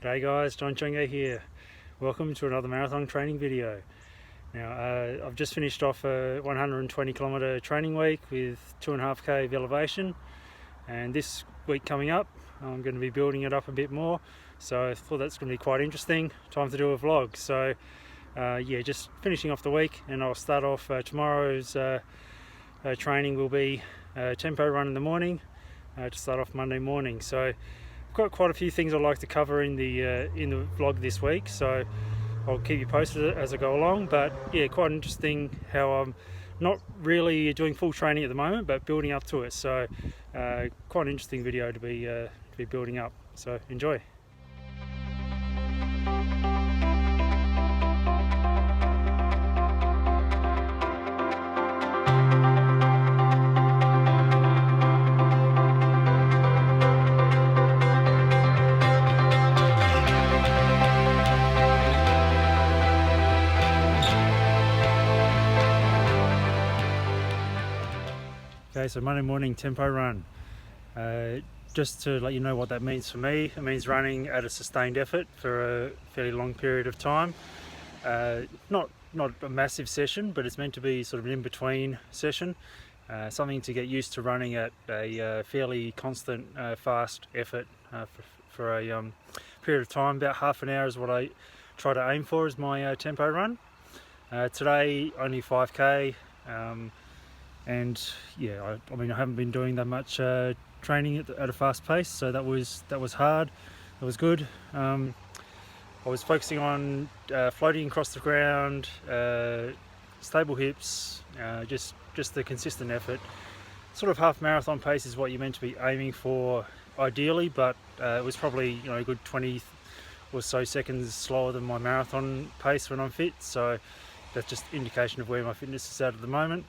G'day guys, John Chunga here. Welcome to another marathon training video. Now I've just finished off a 120 kilometer training week with 2.5k of elevation, and this week coming up I'm going to be building it up a bit more, so I thought that's going to be quite interesting. Time to do a vlog. So yeah, just finishing off the week, and I'll start off tomorrow's training will be a tempo run in the morning to start off Monday morning. So got quite a few things I'd like to cover in the vlog this week, so I'll keep you posted as I go along. But yeah, quite interesting how I'm not really doing full training at the moment, but building up to it. So quite an interesting video to be building up. So enjoy. Okay, so Monday morning tempo run. Just to let you know what that means for me, it means running at a sustained effort for a fairly long period of time. Not a massive session, but it's meant to be sort of an in-between session. Something to get used to running at a fairly constant, fast effort for a period of time. About half an hour is what I try to aim for as my tempo run. Today only 5k. And yeah, I mean I haven't been doing that much training at a fast pace, so that was hard. That was good. I was focusing on floating across the ground, stable hips, just the consistent effort. Sort of half marathon pace is what you're meant to be aiming for ideally, but it was probably a good 20 or so seconds slower than my marathon pace when I'm fit. So that's just indication of where my fitness is at the moment.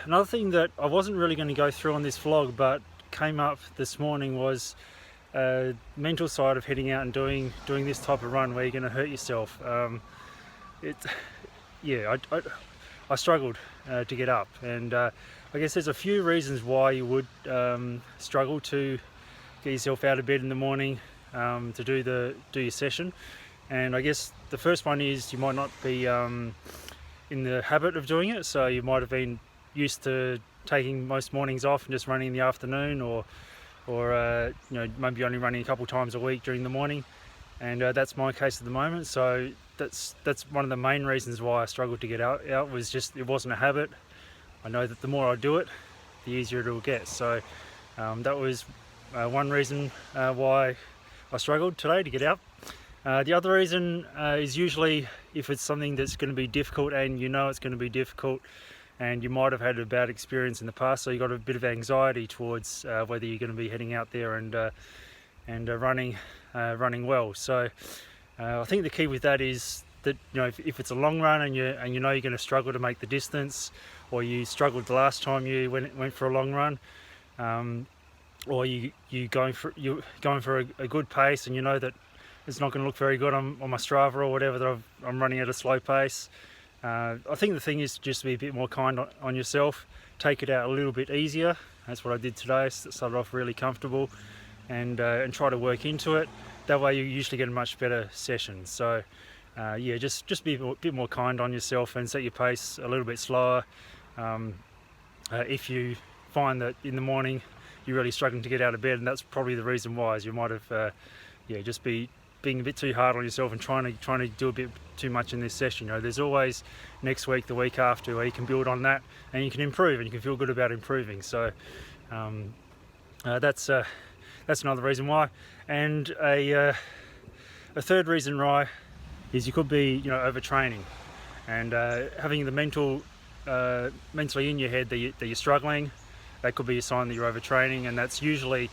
Another thing that I wasn't really going to go through on this vlog, but came up this morning, was mental side of heading out and doing this type of run where you're going to hurt yourself. I struggled to get up, and I guess there's a few reasons why you would struggle to get yourself out of bed in the morning to do your session. And I guess the first one is you might not be in the habit of doing it, so you might have been used to taking most mornings off and just running in the afternoon, or maybe only running a couple times a week during the morning, and that's my case at the moment. So that's one of the main reasons why I struggled to get out was just it wasn't a habit. I know that the more I do it, the easier it will get. So that was one reason why I struggled today to get out. The other reason is usually if it's something that's going to be difficult, and it's going to be difficult, and you might have had a bad experience in the past, so you got a bit of anxiety towards whether you're going to be heading out there and running well. So I think the key with that is that if it's a long run and you're going to struggle to make the distance, or you struggled the last time you went for a long run, or you're going for a good pace, and that it's not going to look very good on my Strava or whatever, that I'm running at a slow pace. I think the thing is just to be a bit more kind on yourself. Take it out a little bit easier. That's what I did today. Started off really comfortable, and try to work into it. That way you usually get a much better session. So yeah, just be a bit more kind on yourself and set your pace a little bit slower. If you find that in the morning you're really struggling to get out of bed, and that's probably the reason why, is you might have just being a bit too hard on yourself and trying to do a bit too much in this session. There's always next week, the week after, where you can build on that and you can improve, and you can feel good about improving. So that's another reason why. And a third reason why is you could be overtraining, and having the mentally in your head that you're struggling. That could be a sign that you're overtraining, and that's usually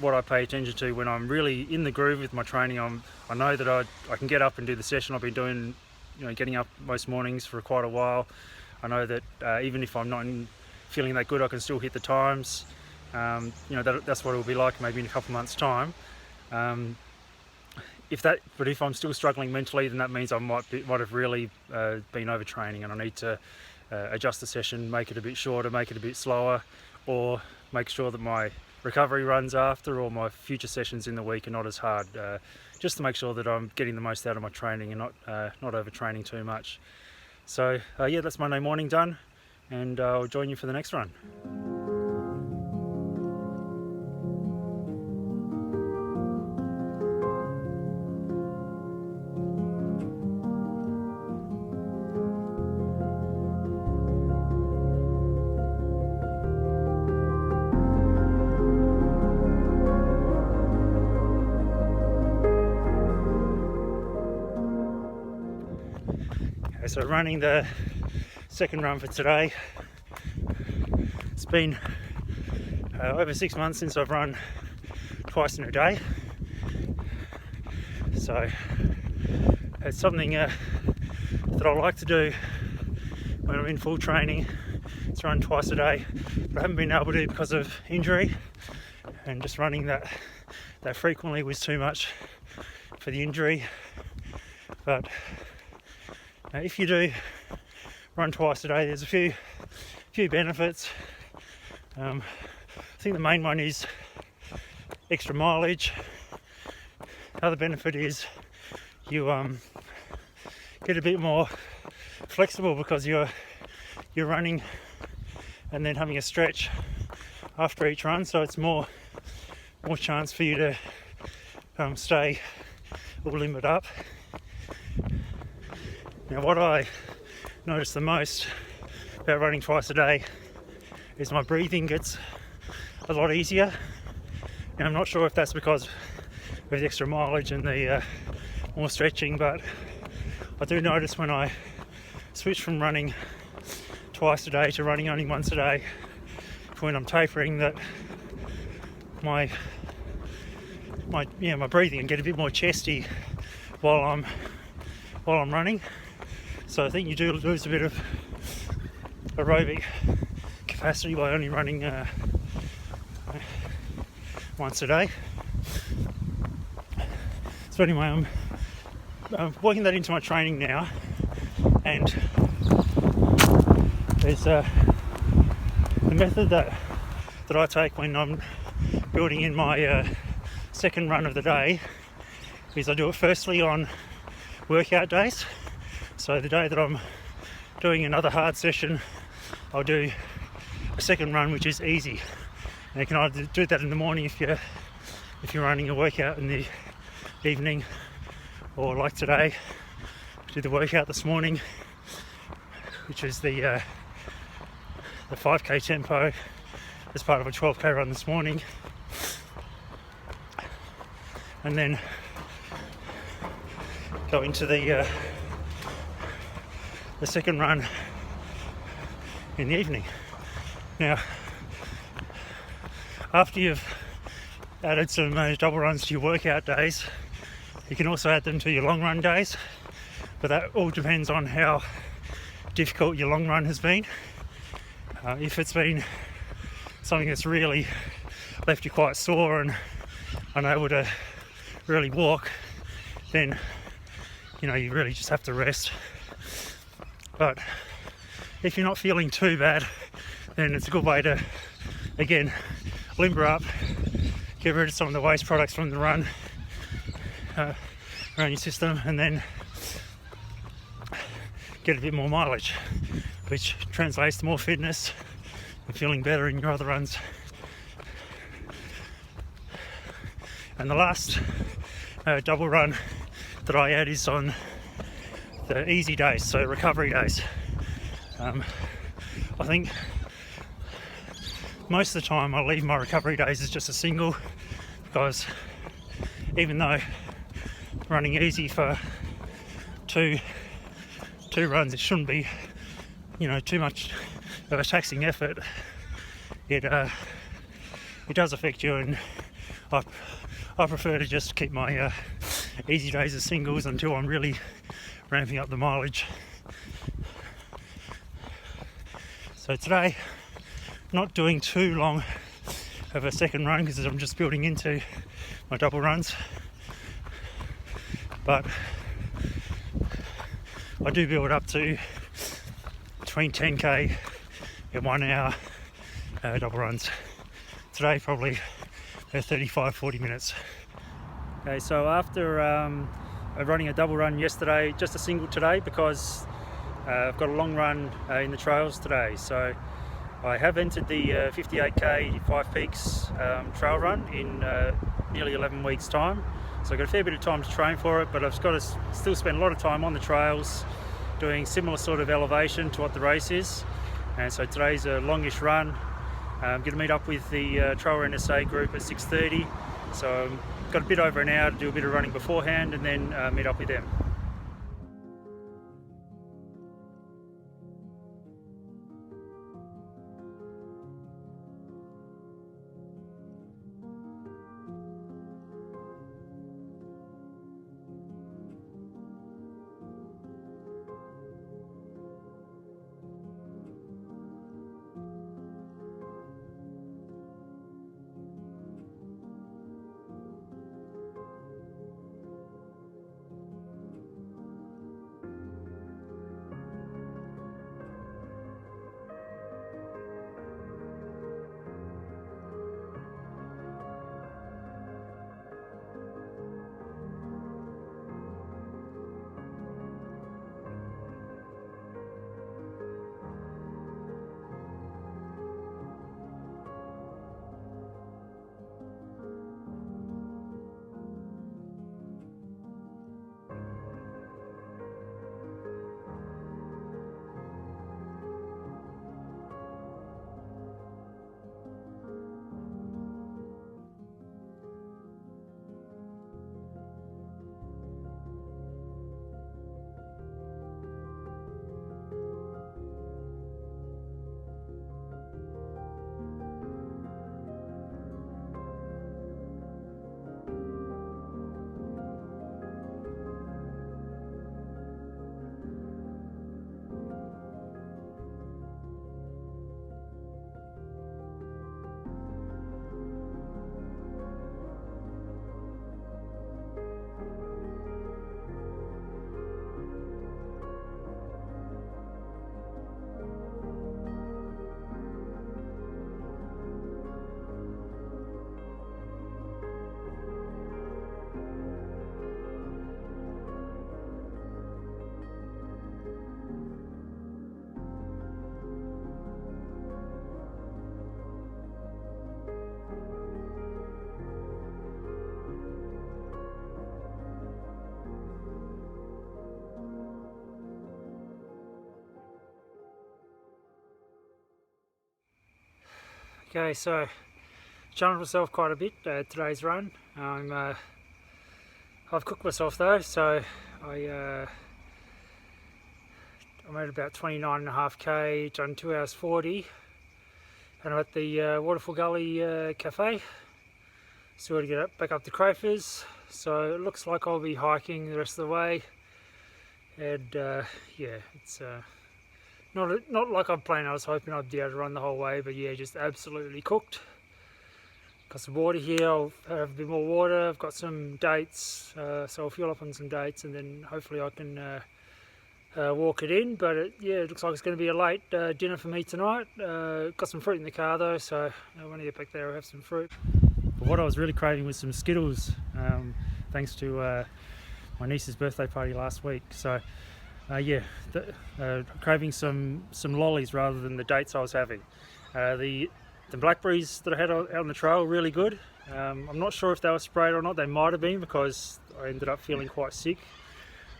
what I pay attention to when I'm really in the groove with my training. I know that I can get up and do the session. I've been doing, getting up most mornings for quite a while. I know that even if I'm not feeling that good, I can still hit the times. That's what it'll be like maybe in a couple of months' time. But if I'm still struggling mentally, then that means I might have really been overtraining, and I need to adjust the session, make it a bit shorter, make it a bit slower, or make sure that my recovery runs after, or my future sessions in the week are not as hard, just to make sure that I'm getting the most out of my training and not overtraining too much. So yeah, that's Monday morning done, and I'll join you for the next run. So running the second run for today. It's been over 6 months since I've run twice in a day, so it's something that I like to do when I'm in full training. It's run twice a day, but I haven't been able to because of injury, and just running that frequently was too much for the injury. But if you do run twice a day, there's a few benefits. I think the main one is extra mileage. The other benefit is you get a bit more flexible because you're running and then having a stretch after each run, so it's more chance for you to stay all limbered up. Now, what I notice the most about running twice a day is my breathing gets a lot easier. Now, I'm not sure if that's because of the extra mileage and the more stretching, but I do notice when I switch from running twice a day to running only once a day, when I'm tapering, that my breathing can get a bit more chesty while I'm running. So I think you do lose a bit of aerobic capacity by only running once a day. So anyway, I'm working that into my training now, and there's the method that I take when I'm building in my second run of the day is I do it firstly on workout days. So the day that I'm doing another hard session, I'll do a second run which is easy. And you can either do that in the morning if you're running a workout in the evening, or like today, I did the workout this morning, which is the 5k tempo as part of a 12k run this morning, and then go into the second run in the evening. Now, after you've added some double runs to your workout days, you can also add them to your long run days, but that all depends on how difficult your long run has been. If it's been something that's really left you quite sore and unable to really walk, then you really just have to rest. But if you're not feeling too bad, then it's a good way to, again, limber up, get rid of some of the waste products from the run around your system, and then get a bit more mileage, which translates to more fitness and feeling better in your other runs. And the last double run that I add is on the easy days, so recovery days. I think most of the time I leave my recovery days as just a single, because even though running easy for two runs, it shouldn't be too much of a taxing effort. It does affect you, and I prefer to just keep my easy days as singles until I'm really ramping up the mileage. So today, not doing too long of a second run because I'm just building into my double runs, but I do build up to between 10k and 1 hour double runs. Today probably 35-40 minutes. Okay, so after running a double run yesterday, just a single today because I've got a long run in the trails today. So I have entered the 58k 5 Peaks trail run in nearly 11 weeks time. So I've got a fair bit of time to train for it, but I've got to still spend a lot of time on the trails doing similar sort of elevation to what the race is. And so today's a longish run. I'm going to meet up with the Trail NSA group at 6:30. So I've got a bit over an hour to do a bit of running beforehand and then meet up with them. Okay, so challenged myself quite a bit today's run. I've cooked myself though, so I'm at about 29.5k, done 2 hours 40, and I'm at the Waterfall Gully Cafe. Still got to get back up to Crafers, so it looks like I'll be hiking the rest of the way, and yeah, it's not like I'm planning. I was hoping I'd be able to run the whole way, but yeah, just absolutely cooked. Got some water here, I'll have a bit more water. I've got some dates, so I'll fuel up on some dates and then hopefully I can walk it in. But yeah, it looks like it's going to be a late dinner for me tonight. Got some fruit in the car though, so when I get back there I'll have some fruit. But what I was really craving was some Skittles, thanks to my niece's birthday party last week. So yeah, craving some lollies rather than the dates I was having. The blackberries that I had out on the trail were really good. I'm not sure if they were sprayed or not. They might have been because I ended up feeling quite sick.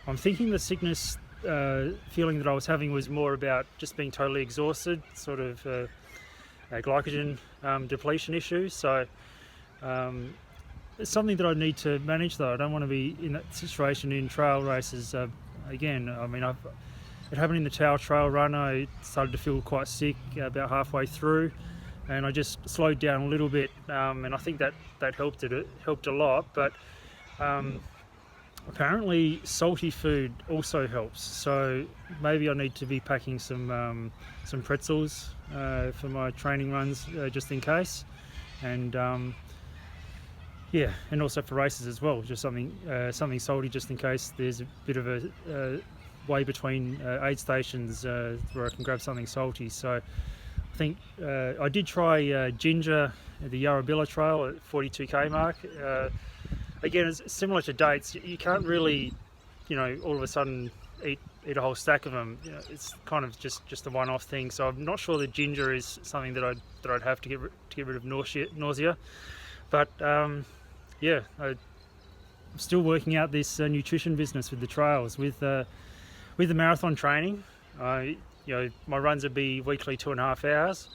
I'm thinking the sickness feeling that I was having was more about just being totally exhausted, sort of a glycogen depletion issue. So it's something that I need to manage though. I don't want to be in that situation in trail races again. I mean, it happened in the Tower Trail run. I started to feel quite sick about halfway through, and I just slowed down a little bit, and I think that helped a lot. But apparently salty food also helps, so maybe I need to be packing some pretzels for my training runs just in case, and yeah, and also for races as well, just something salty just in case there's a bit of a way between aid stations where I can grab something salty. So I I think I did try Ginger at the Yarrabilla Trail at 42k mark. Again, it's similar to dates. You can't really, all of a sudden eat a whole stack of them. It's kind of just a one-off thing. So I'm not sure that ginger is something that I'd have to get rid of nausea. But yeah, I'm still working out this nutrition business with the trails. With the marathon training, my runs would be weekly 2.5 hours,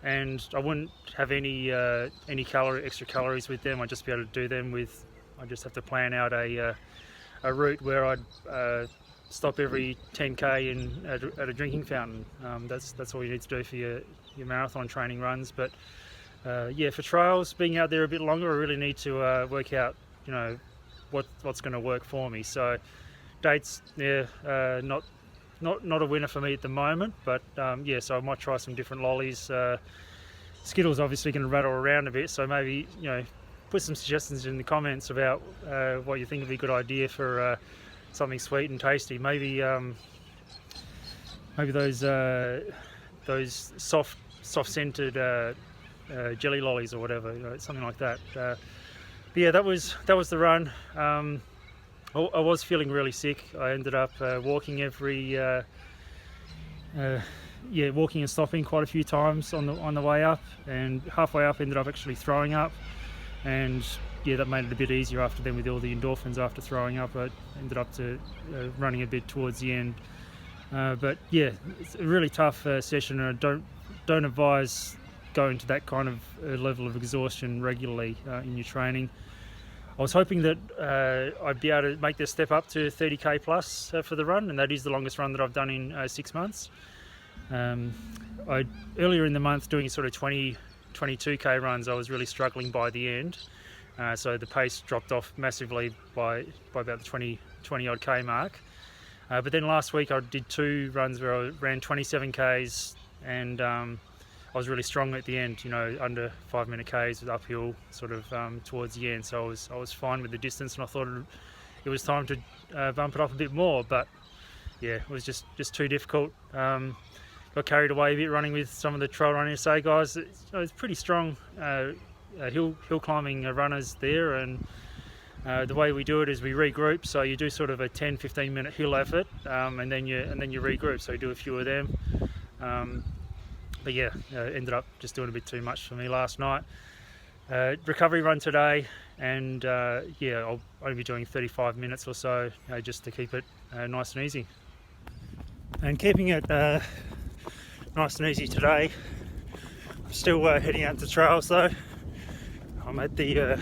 and I wouldn't have any extra calories with them. I'd just be able to do them with. I just have to plan out a route where I'd stop every 10k at a drinking fountain. That's all you need to do for your marathon training runs. But yeah, for trails, being out there a bit longer, I really need to work out what's going to work for me. So dates, yeah, not a winner for me at the moment. But yeah, so I might try some different lollies. Skittles obviously going to rattle around a bit, so maybe put some suggestions in the comments about what you think would be a good idea for something sweet and tasty. Maybe those soft scented jelly lollies or whatever, something like that. But yeah, that was the run. I was feeling really sick. I ended up walking walking and stopping quite a few times on the way up, and halfway up ended up actually throwing up. And yeah, that made it a bit easier after then with all the endorphins after throwing up. I ended up running a bit towards the end. But yeah, it's a really tough session, and I don't advise going to that kind of level of exhaustion regularly in your training. I was hoping that I'd be able to make the step up to 30k plus for the run, and that is the longest run that I've done in 6 months. Earlier in the month, doing sort of 22k runs, I was really struggling by the end, so the pace dropped off massively by about the 20 odd k mark. But then last week I did 2 runs where I ran 27k's, and I was really strong at the end, under 5-minute k's with uphill sort of towards the end. So I was fine with the distance, and I thought it was time to bump it up a bit more. But yeah, it was just too difficult. Got carried away a bit running with some of the Trail Run SA guys. It's pretty strong hill climbing runners there, and the way we do it is we regroup. So you do sort of a 10-15 minute hill effort, and then you regroup. So you do a few of them. But yeah, ended up just doing a bit too much for me last night. Recovery run today, and yeah, I'll only be doing 35 minutes or so, just to keep it nice and easy. And keeping it nice and easy today. I'm still heading out to trails though. I'm at the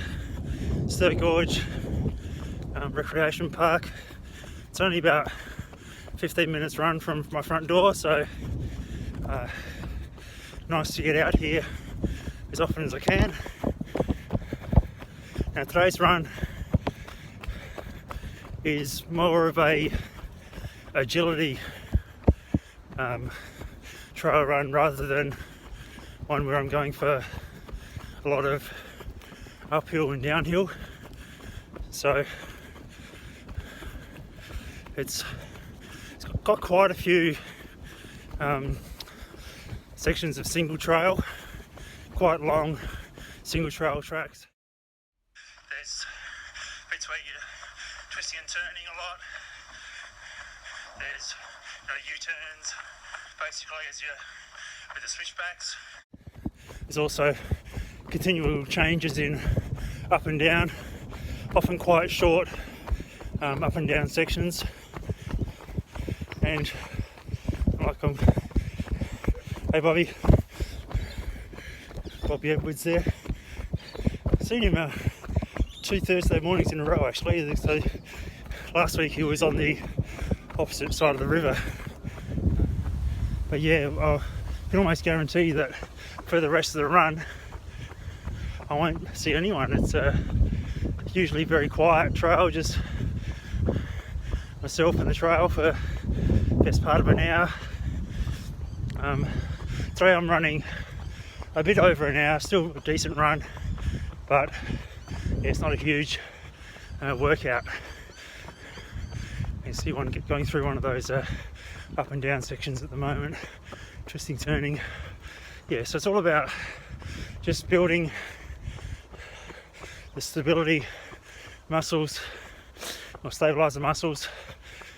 Stir Gorge Recreation Park. It's only about 15 minutes run from my front door, so nice to get out here as often as I can. Now today's run is more of a agility trail run rather than one where I'm going for a lot of uphill and downhill. So it's got quite a few sections of single trail, quite long single trail tracks. There's bits where you're twisting and turning a lot. There's U-turns basically with the switchbacks. There's also continual changes in up and down, often quite short up and down sections. And hey Bobby Edwards there. I've seen him 2 Thursday mornings in a row actually. So last week he was on the opposite side of the river. But yeah, I can almost guarantee that for the rest of the run I won't see anyone. It's usually very quiet trail, just myself and the trail for the best part of an hour. Today I'm running a bit over an hour, still a decent run, but yeah, it's not a huge workout. You see one going through one of those up and down sections at the moment, twisting, turning, yeah, so it's all about just building the stability muscles or stabilizer muscles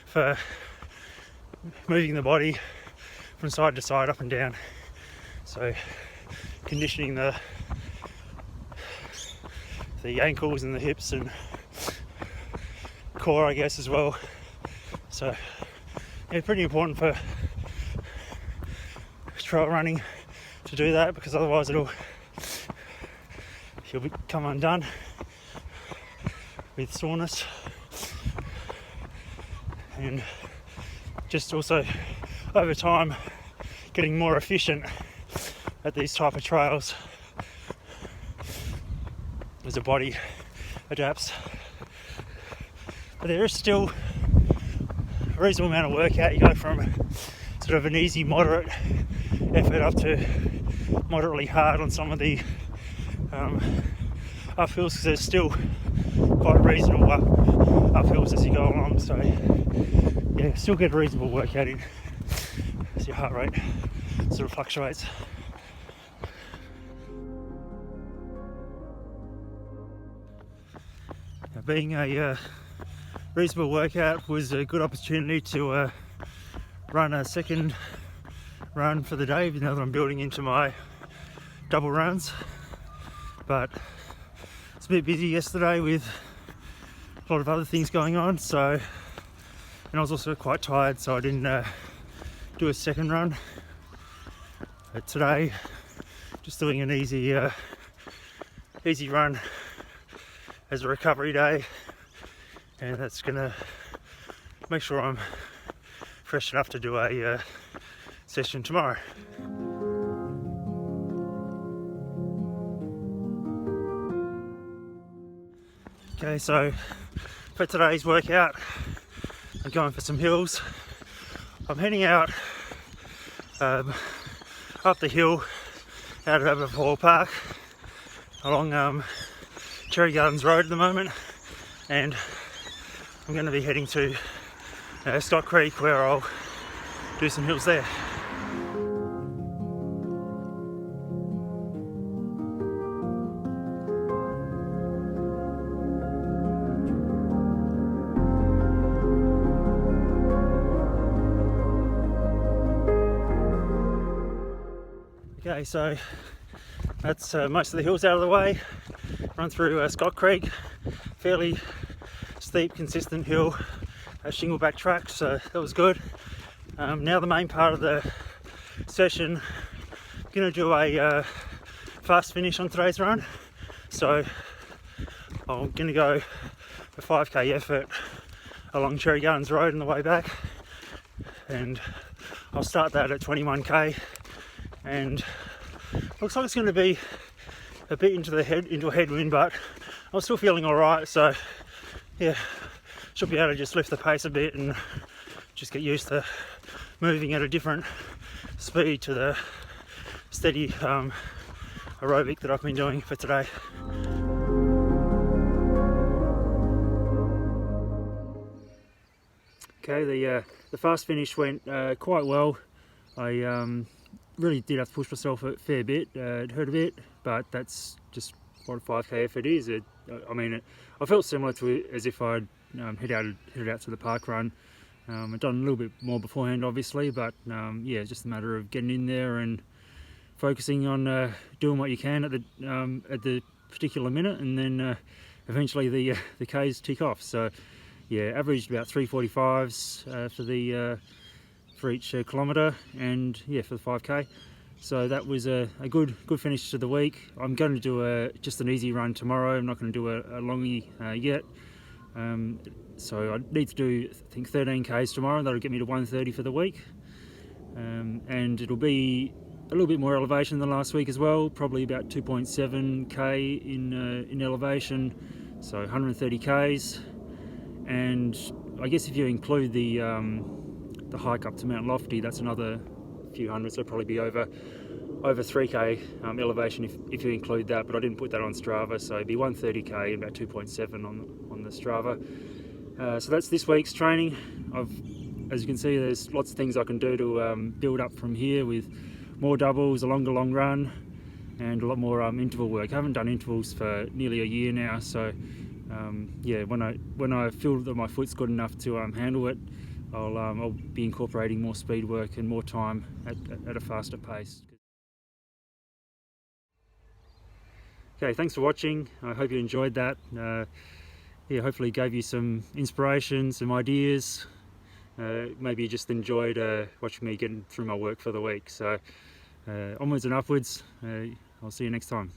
for moving the body from side to side, up and down. So conditioning the ankles and the hips and core, I guess, as well. So yeah, pretty important for trail running to do that, because otherwise you'll become undone with soreness, and just also over time getting more efficient at these type of trails as the body adapts. But there is still a reasonable amount of workout. You go from sort of an easy moderate effort up to moderately hard on some of the uphills, because there's still quite reasonable uphills as you go along. So yeah, still get a reasonable workout in as your heart rate sort of fluctuates. Now, being a reasonable workout was a good opportunity to run a second run for the day, even though I'm building into my double runs. But it's a bit busy yesterday with a lot of other things going on, so, and I was also quite tired, so I didn't do a second run. But today, just doing an easy run as a recovery day, and that's gonna make sure I'm fresh enough to do a session tomorrow. Okay, so for today's workout, I'm going for some hills. I'm heading out up the hill out of Aberfoyle Park along Cherry Gardens Road at the moment, and I'm going to be heading to Scott Creek, where I'll do some hills there. Okay, so that's most of the hills out of the way. Run through Scott Creek, fairly steep, consistent hill, shingleback track, so that was good. Now the main part of the session, I'm going to do a fast finish on today's run. So I'm going to go a 5k effort along Cherry Gardens Road on the way back, and I'll start that at 21k, and looks like it's going to be a bit into a headwind, but I'm still feeling alright, so yeah, should be able to just lift the pace a bit and just get used to moving at a different speed to the steady aerobic that I've been doing for today. Okay, the fast finish went quite well. I really did have to push myself a fair bit. It hurt a bit, but that's just what a 5k effort is. I felt similar to it as if I'd headed out to the park run. I'd done a little bit more beforehand, obviously, but yeah, it's just a matter of getting in there and focusing on doing what you can at the particular minute, and then eventually the K's tick off. So yeah, averaged about 3:45s for each kilometre, and yeah, for the 5k. So that was a good finish to the week. I'm going to do just an easy run tomorrow. I'm not going to do a longie yet. So I need to do, I think, 13k's tomorrow. That'll get me to 130 for the week, and it'll be a little bit more elevation than last week as well. Probably about 2.7k in elevation, so 130k's. And I guess if you include the hike up to Mount Lofty, that's another few hundred, so it'll probably be over 3k elevation if you include that, but I didn't put that on Strava, so it'd be 130k and about 2.7 on the Strava. So that's this week's training. As you can see, there's lots of things I can do to build up from here with more doubles, a longer long run, and a lot more interval work. I haven't done intervals for nearly a year now, so yeah, when I feel that my foot's good enough to handle it, I'll be incorporating more speed work and more time at a faster pace. Okay, thanks for watching. I hope you enjoyed that. Yeah, hopefully gave you some inspiration, some ideas. Maybe you just enjoyed watching me getting through my work for the week. So onwards and upwards. I'll see you next time.